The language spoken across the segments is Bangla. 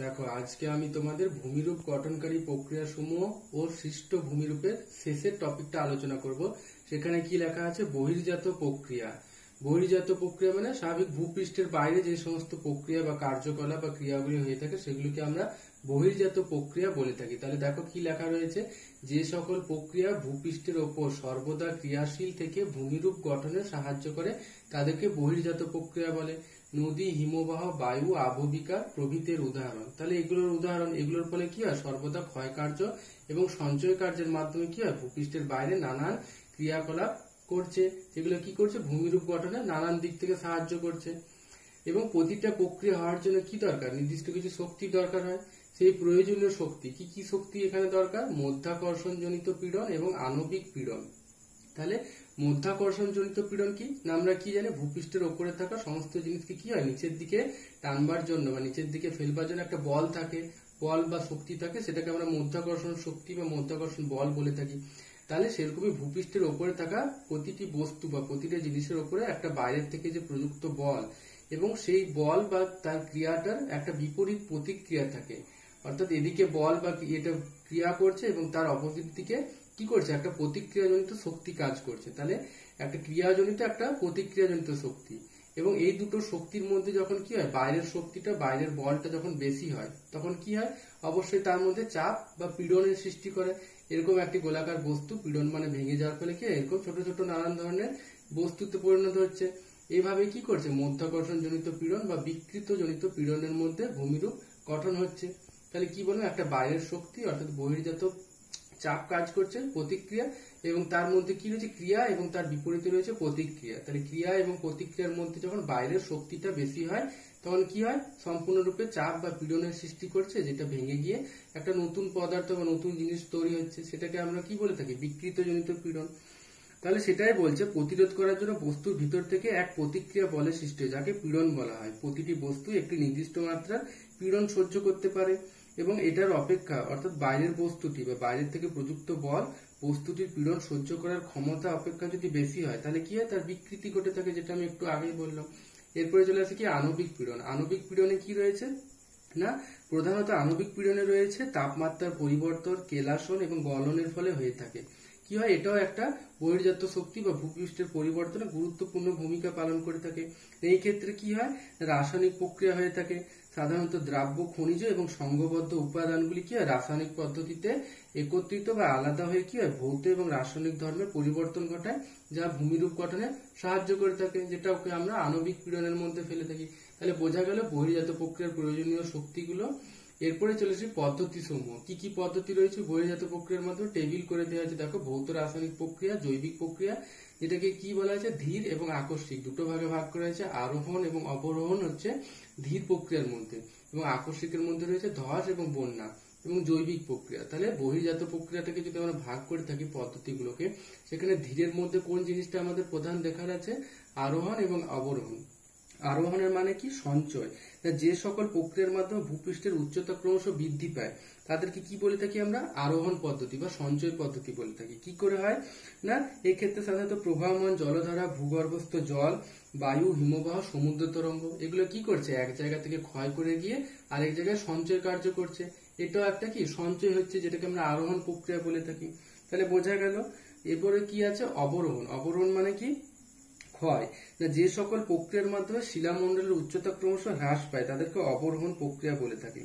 দেখো, আজকে আমি তোমাদের ভূমিরূপ গঠনকারী প্রক্রিয়া সমূহ ও সৃষ্ট ভূমিরূপের শেষের টপিকটা আলোচনা করব। সেখানে কি লেখা আছে? বহির্জাত প্রক্রিয়া। বহির্জাত প্রক্রিয়া মানে স্বাভাবিক ভূপৃষ্ঠের বাইরে যে সমস্ত প্রক্রিয়া বা কার্যকলাপ বা ক্রিয়াগুলি হয়ে থাকে সেগুলিকে আমরা বহির্জাত প্রক্রিয়া বলে থাকি। তাহলে দেখো কি লেখা রয়েছে, যে সকল প্রক্রিয়া ভূপৃষ্ঠের ওপর সর্বদা ক্রিয়াশীল থেকে ভূমিরূপ গঠনে সাহায্য করে তাদেরকে বহির্জাত প্রক্রিয়া বলে। নদী, হিমবাহ, বায়ু, আবহবিকা প্রভৃতির উদাহরণ। তাহলে এগুলোর উদাহরণ, এগুলোর ফলে কি হয়? সর্বদা ক্ষয় কার্য এবং সঞ্চয় কার্যের মাধ্যমে কি হয়? ভূপৃষ্ঠের বাইরে নানান ক্রিয়াকলাপ করছে, যেগুলো কি করছে? ভূমিরূপ গঠনে নানান দিক থেকে সাহায্য করছে। এবং প্রতিটা প্রক্রিয়া হওয়ার জন্য কি দরকার? নির্দিষ্ট কিছু শক্তি দরকার হয়। সেই প্রয়োজনীয় শক্তি কি কি শক্তি এখানে দরকার? মধ্যাকর্ষণ জনিত পীড়ন এবং আণবিক পীড়ন। তাহলে মধ্যাকর্ষণ জনিত পীড়ন কি না আমরা কি জানি? ভূপৃষ্ঠের ওপরে থাকা সমস্ত জিনিসকে কি হয়? নিচের দিকে টানবার জন্য বা নিচের দিকে ফেলবার জন্য একটা বল থাকে, বল বা শক্তি থাকে, সেটাকে আমরা মধ্যাকর্ষণ শক্তি বা মধ্যাকর্ষণ বল বলে থাকি। তাহলে সেরকমই ভূপৃষ্ঠের ওপরে থাকা প্রতিটি বস্তু বা প্রতিটা জিনিসের ওপরে একটা বাইরের থেকে যে প্রযুক্ত বল এবং সেই বল বা তার ক্রিয়াটার একটা বিপরীত প্রতিক্রিয়া থাকে। অর্থাৎ এদিকে বল বা এটা ক্রিয়া করছে এবং তার অপোজিট দিকে কি করছে? একটা প্রতিক্রিয়াজনিত শক্তি কাজ করছে। তাহলে একটা ক্রিয়াজনিত একটা প্রতিক্রিয়াজনিত শক্তি, এবং এই দুটো শক্তির মধ্যে যখন কি হয়? বাইরের শক্তিটা, বাইরের বলটা যখন বেশি হয় তখন কি হয়? অবশ্যই তার মধ্যে চাপ বা পীড়নের সৃষ্টি করে। এরকম একটি গোলাকার বস্তু পীড়ন মানে ভেঙে যাওয়ার ফলে কি এরকম ছোট ছোট নানান ধরনের বস্তুতে পরিণত হচ্ছে। এইভাবে কি করছে? মধ্যাকর্ষণ জনিত পীড়ন বা বিকৃত জনিত পীড়নের মধ্যে ভূমিরূপ গঠন হচ্ছে। তাহলে কি বলবো? একটা বাইরের শক্তি অর্থাৎ বহির্জাত চাপ কাজ করছে, প্রতিক্রিয়া, এবং তার মধ্যে কি রয়েছে? ক্রিয়া, এবং তার বিপরীতে রয়েছে প্রতিক্রিয়া। তাহলে ক্রিয়া এবং প্রতিক্রিয়ার মধ্যে যখন বাইরের শক্তিটা বেশি হয় তখন কি হয়? সম্পূর্ণরূপে চাপ বা পীড়নের সৃষ্টি করছে, যেটা ভেঙে গিয়ে একটা নতুন পদার্থ বা নতুন জিনিস তৈরি হচ্ছে। সেটাকে আমরা কি বলে থাকি? বিকৃত জনিত পীড়ন। তাহলে সেটাই বলছে, প্রতিরোধ করার জন্য বস্তুর ভিতর থেকে এক প্রতিক্রিয়া বলের সৃষ্টি হয়, যাকে পীড়ন বলা হয়। প্রতিটি বস্তু একটি নির্দিষ্ট মাত্রার পীড়ন সহ্য করতে পারে, এবং এটার অপেক্ষা অর্থাৎ বাইরের বস্তুটি বা বাইরের থেকে প্রযুক্ত বল বস্তুটির পীড়ন সহ্য করার ক্ষমতা অপেক্ষা যদি বেশি হয় তাহলে কি হয়? তার বিকৃতি ঘটে থাকে, যেটা আমি একটু আগেই বললাম। এরপরে চলে আসে কি? আণবিক পীড়ন। আণবিক পীড়নে কি রয়েছে না? প্রধানত আণবিক পীড়নে রয়েছে তাপমাত্রার পরিবর্তন, কেলাসন এবং গলনের ফলে হয়ে থাকে। কি হয়? এটাও একটা বহির্জাত শক্তি বা ভূপৃষ্ঠের পরিবর্তনে গুরুত্বপূর্ণ ভূমিকা পালন করে থাকে। এই ক্ষেত্রে কি হয়? রাসায়নিক প্রক্রিয়া হয়ে থাকে। সাধারণত দ্রাব্য, খনিজ এবং সংঘবদ্ধ উপাদানগুলি কি হয়? রাসায়নিক পদ্ধতিতে একত্রিত বা আলাদা হয়ে কি হয়? ভৌত এবং রাসায়নিক ধর্মের পরিবর্তন ঘটায়, যা ভূমিরূপ গঠনে সাহায্য করে থাকে, যেটা ওকে আমরা আণবিক পীড়নের মধ্যে ফেলে থাকি। তাহলে বোঝা গেল বহির্জাত প্রক্রিয়ার প্রয়োজনীয় শক্তিগুলো। এরপরে চলেছে পদ্ধতি সমূহ। কি কি পদ্ধতি রয়েছে বহির্জাত প্রক্রিয়ার মধ্যে? টেবিল করে দেওয়া আছে। দেখো, ভৌত রাসায়নিক প্রক্রিয়া, জৈবিক প্রক্রিয়া, যেটাকে কি বলা হয়েছে? ধীর এবং আকস্মিক দুটো ভাগে ভাগ করা হয়েছে। আরোহণ এবং অবরোহণ হচ্ছে ধীর প্রক্রিয়ার মধ্যে, এবং আকস্মিকের মধ্যে রয়েছে ধস এবং বন্যা, এবং জৈবিক প্রক্রিয়া। তাহলে বহির্জাত প্রক্রিয়াটাকে যদি আমরা ভাগ করে থাকি পদ্ধতিগুলোকে, সেখানে ধীরের মধ্যে কোন জিনিসটা আমাদের প্রধান দেখার আছে? আরোহণ এবং অবরোহণ। আরোহণের মানে কি? সঞ্চয়। যে সকল প্রক্রিয়ার মাধ্যমে ভূপৃষ্ঠের উচ্চতা ক্রমশ বৃদ্ধি পায় তাদেরকে কি বলে থাকি আমরা? আরোহণ পদ্ধতি বা সঞ্চয় পদ্ধতি বলে থাকি। কি করে হয় না? এই ক্ষেত্রে সাধারণত প্রবাহমান জলধারা, ভূগর্ভস্থ জল, বায়ু, হিমবাহ, সমুদ্র তরঙ্গ এগুলো কি করছে? এক জায়গা থেকে ক্ষয় করে গিয়ে আরেক জায়গায় সঞ্চয় কার্য করছে। এটাও একটা কি? সঞ্চয় হচ্ছে, যেটাকে আমরা আরোহণ প্রক্রিয়া বলে থাকি। তাহলে বোঝা গেল। এরপরে কি আছে? অবরোহণ। অবরোহণ মানে কি? ক্ষয়। যে সকল প্রক্রিয়ার মাধ্যমে শিলামণ্ডলের উচ্চতা ক্রমশ হ্রাস পায় তাদেরকে অবরোহণ প্রক্রিয়া বলে থাকে।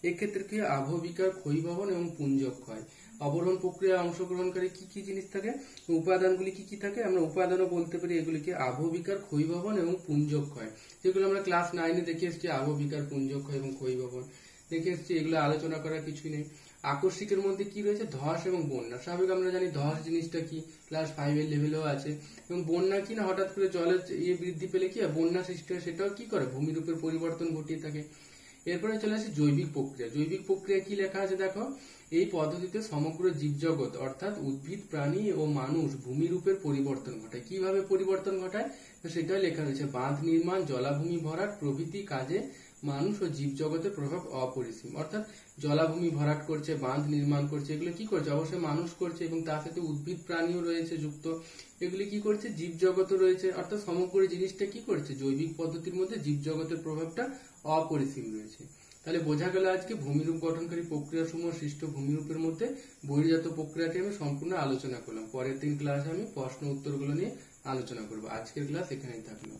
এক্ষেত্রে কি? আবহবিকার ক্ষয়ীভবন এবং পুঞ্জক ক্ষয়। অবরোহণ প্রক্রিয়ায় অংশগ্রহণকারী কি কি জিনিস থাকে? উপাদানগুলি কি কি থাকে? আমরা উপাদানও বলতে পারি এগুলিকে। আবহবিকার ক্ষয়ীভবন এবং পুঞ্জক ক্ষয়, যেগুলো আমরা ক্লাস 9-এ দেখে এসেছি। আবহবিকার, পুঞ্জক ক্ষয় এবং ক্ষয়ীভবন দেখে এসেছি, এগুলো আলোচনা করার কিছুই নেই। আকস্মিকের মধ্যে কি রয়েছে? ধস এবং বন্যা। স্বাভাবিক আমরা জানি ধস জিনিসটা কি, ক্লাস 5-এর লেভেলেও আছে। এবং বন্যা কি না? হঠাৎ করে জলের বৃদ্ধি পেলে কি হয়? বন্যা সৃষ্টি হয়। সেটাও কি করে? ভূমিরূপের পরিবর্তন ঘটিয়ে থাকে। এরপরে চলে আসে জৈবিক প্রক্রিয়া। জৈবিক প্রক্রিয়া কি লেখা আছে দেখো, এই পদ্ধতিতে সমগ্র জীবজগৎ অর্থাৎ উদ্ভিদ, প্রাণী ও মানুষ ভূমিরূপের পরিবর্তন ঘটায়। কিভাবে পরিবর্তন ঘটায় সেটাই লেখা রয়েছে। বাঁধ নির্মাণ, জলাভূমি ভরাট প্রভৃতি কাজে মানুষ ও জীবজগতের প্রভাব অপরিসীম। অর্থাৎ জলাভূমি ভরাট করছে, বাঁধ নির্মাণ করছে, এগুলো কি করছে? অবশ্যই মানুষ করছে, এবং তার সাথে উদ্ভিদ প্রাণীও রয়েছে যুক্ত। এগুলি কি করছে? জীবজগতও রয়েছে। অর্থাৎ সমগ্র জিনিসটা কি করছে? জৈবিক পদ্ধতির মধ্যে জীবজগতের প্রভাবটা অপরিসীম রয়েছে। তাহলে বোঝা গেল আজকে ভূমিরূপ গঠনকারী প্রক্রিয়া সমূহ সৃষ্ট ভূমিরূপের মধ্যে বহির্জাত প্রক্রিয়াটি আমি সম্পূর্ণ আলোচনা করলাম। পরের দিন ক্লাসে আমি প্রশ্ন উত্তরগুলো নিয়ে আলোচনা করব। আজকের ক্লাস এখানেই থাকলো।